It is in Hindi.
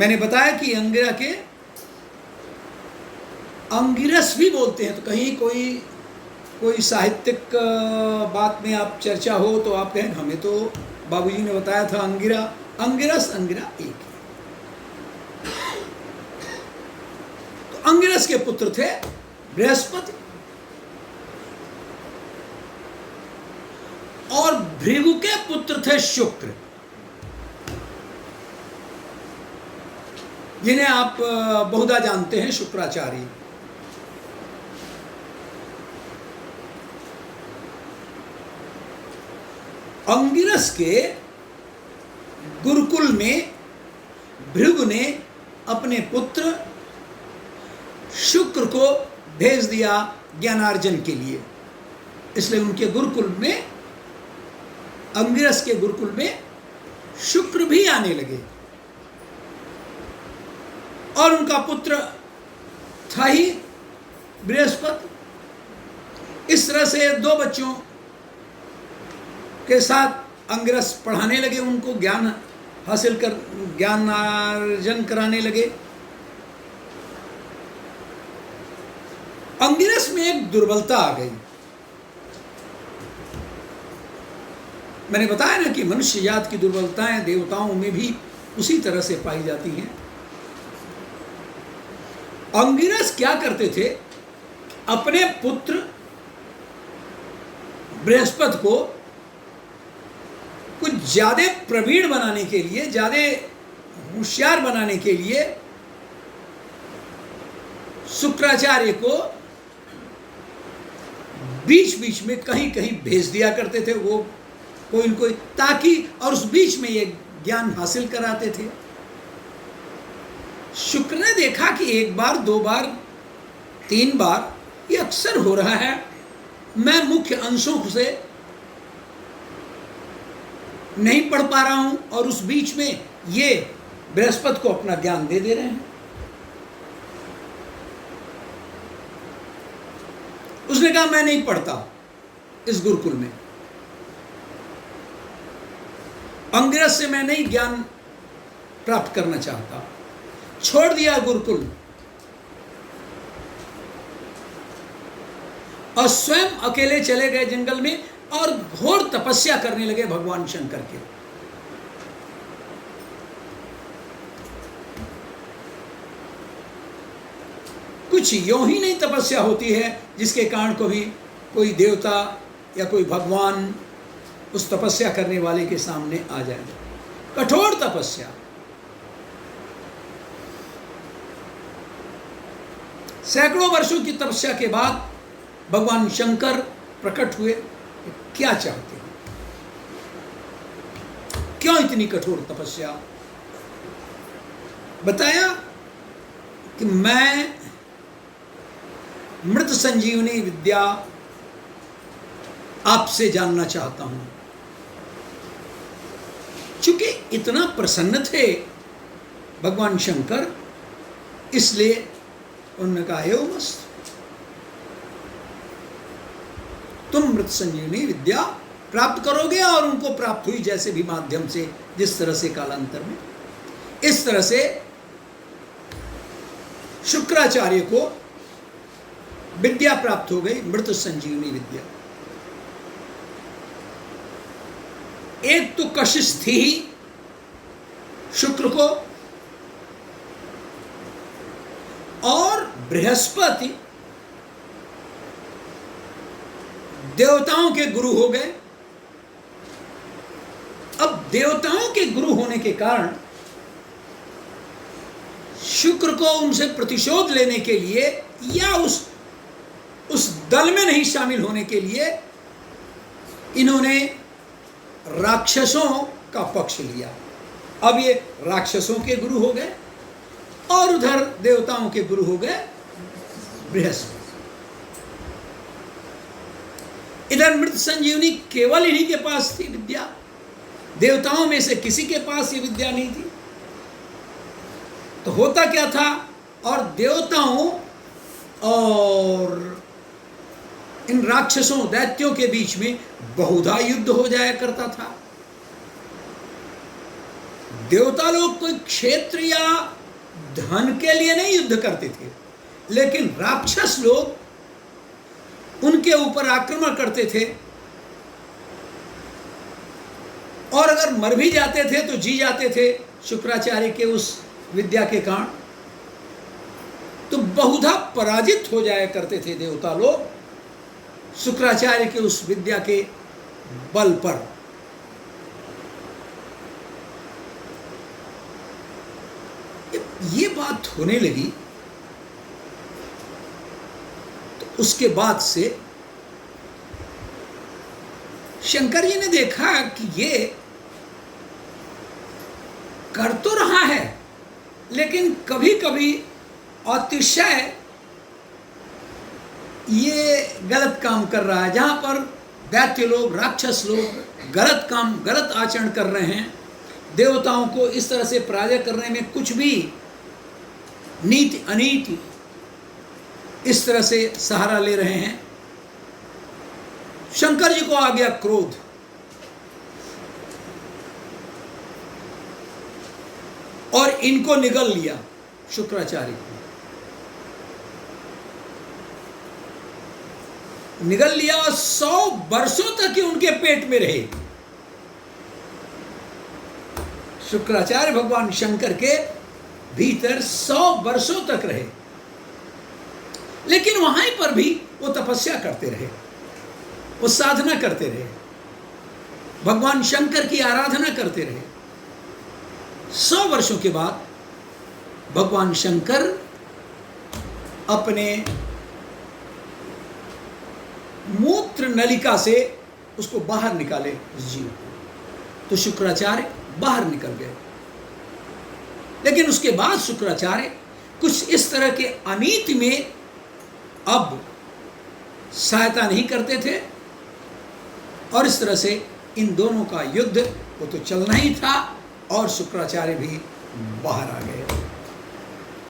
मैंने बताया कि अंगिरा के अंगिरस भी बोलते हैं। तो कहीं कोई साहित्यिक बात में आप चर्चा हो तो आप कहें हमें तो बाबूजी ने बताया था अंगिरा, अंगिरस, अंगिरा एक है। तो अंगिरस के पुत्र थे बृहस्पति और भृगु के पुत्र थे शुक्र, जिन्हें आप बहुधा जानते हैं, शुक्राचार्य। अंगिरस के गुरुकुल में भृगु ने अपने पुत्र शुक्र को भेज दिया ज्ञानार्जन के लिए। इसलिए उनके गुरुकुल में, अंगिरस के गुरुकुल में शुक्र भी आने लगे और उनका पुत्र था ही बृहस्पति। इस तरह से दो बच्चों के साथ अंगिरस पढ़ाने लगे, उनको ज्ञान हासिल कर, ज्ञानार्जन कराने लगे। अंगिरस में एक दुर्बलता आ गई। मैंने बताया ना कि मनुष्य जात की दुर्बलताएं देवताओं में भी उसी तरह से पाई जाती हैं। अंगिरस क्या करते थे, अपने पुत्र बृहस्पति को कुछ ज्यादा प्रवीण बनाने के लिए, ज्यादा होशियार बनाने के लिए शुक्राचार्य को बीच बीच में कहीं कहीं भेज दिया करते थे, वो कोई न कोई, ताकि, और उस बीच में ये ज्ञान हासिल कराते थे। शुक्र ने देखा कि एक बार, दो बार, तीन बार ये अक्सर हो रहा है, मैं मुख्य अंशों से नहीं पढ़ पा रहा हूं और उस बीच में ये बृहस्पति को अपना ज्ञान दे दे रहे हैं। उसने कहा मैं नहीं पढ़ता इस गुरुकुल में, अंगिरस से मैं नहीं ज्ञान प्राप्त करना चाहता। छोड़ दिया गुरुकुल और स्वयं अकेले चले गए जंगल में और घोर तपस्या करने लगे भगवान शंकर के। कुछ यूं ही नहीं तपस्या होती है जिसके कारण कभी कोई देवता या कोई भगवान उस तपस्या करने वाले के सामने आ जाए। कठोर तपस्या। सैकड़ों वर्षों की तपस्या के बाद भगवान शंकर प्रकट हुए। क्या चाहते हैं, क्यों इतनी कठोर तपस्या? बताया कि मैं मृत संजीवनी विद्या आपसे जानना चाहता हूं। चूंकि इतना प्रसन्न थे भगवान शंकर, इसलिए उन्होंने कहा हे मस्त, तुम मृत संजीवनी विद्या प्राप्त करोगे। और उनको प्राप्त हुई, जैसे भी माध्यम से, जिस तरह से कालांतर में, इस तरह से शुक्राचार्य को विद्या प्राप्त हो गई, मृत संजीवनी विद्या। एक तो कशिश थी ही शुक्र को, और बृहस्पति देवताओं के गुरु हो गए। अब देवताओं के गुरु होने के कारण शुक्र को उनसे प्रतिशोध लेने के लिए या उस दल में नहीं शामिल होने के लिए इन्होंने राक्षसों का पक्ष लिया। अब ये राक्षसों के गुरु हो गए और उधर देवताओं के गुरु हो गए बृहस्पति। इधर मृत संजीवनी केवल इन्हीं के पास थी विद्या, देवताओं में से किसी के पास ये विद्या नहीं थी। तो होता क्या था, और देवताओं और इन राक्षसों, दैत्यों के बीच में बहुधा युद्ध हो जाया करता था। देवता लोग कोई क्षेत्र या धन के लिए नहीं युद्ध करते थे, लेकिन राक्षस लोग उनके ऊपर आक्रमण करते थे, और अगर मर भी जाते थे तो जी जाते थे शुक्राचार्य के उस विद्या के कारण। तो बहुधा पराजित हो जाया करते थे देवता लोग शुक्राचार्य के उस विद्या के बल पर। ये बात होने लगी तो उसके बाद से शंकर जी ने देखा कि ये कर तो रहा है, लेकिन कभी कभी अतिशय ये गलत काम कर रहा है। जहां पर दैत्य लोग, राक्षस लोग गलत काम, गलत आचरण कर रहे हैं, देवताओं को इस तरह से पराजय करने में कुछ भी नीति अनीति इस तरह से सहारा ले रहे हैं, शंकर जी को आ गया क्रोध। और इनको निगल लिया शुक्राचार्य को, निगल लिया और 100 वर्षों तक ही उनके पेट में रहे। शुक्राचार्य भगवान शंकर के भीतर 100 वर्षों तक रहे, लेकिन वहां पर भी वो तपस्या करते रहे, वो साधना करते रहे, भगवान शंकर की आराधना करते रहे। 100 वर्षों के बाद भगवान शंकर अपने मूत्र नलिका से उसको बाहर निकाले उस जीव को, तो शुक्राचार्य बाहर निकल गए। लेकिन उसके बाद शुक्राचार्य कुछ इस तरह के अनीति में अब सहायता नहीं करते थे, और इस तरह से इन दोनों का युद्ध वो तो चलना ही था, और शुक्राचार्य भी बाहर आ गए।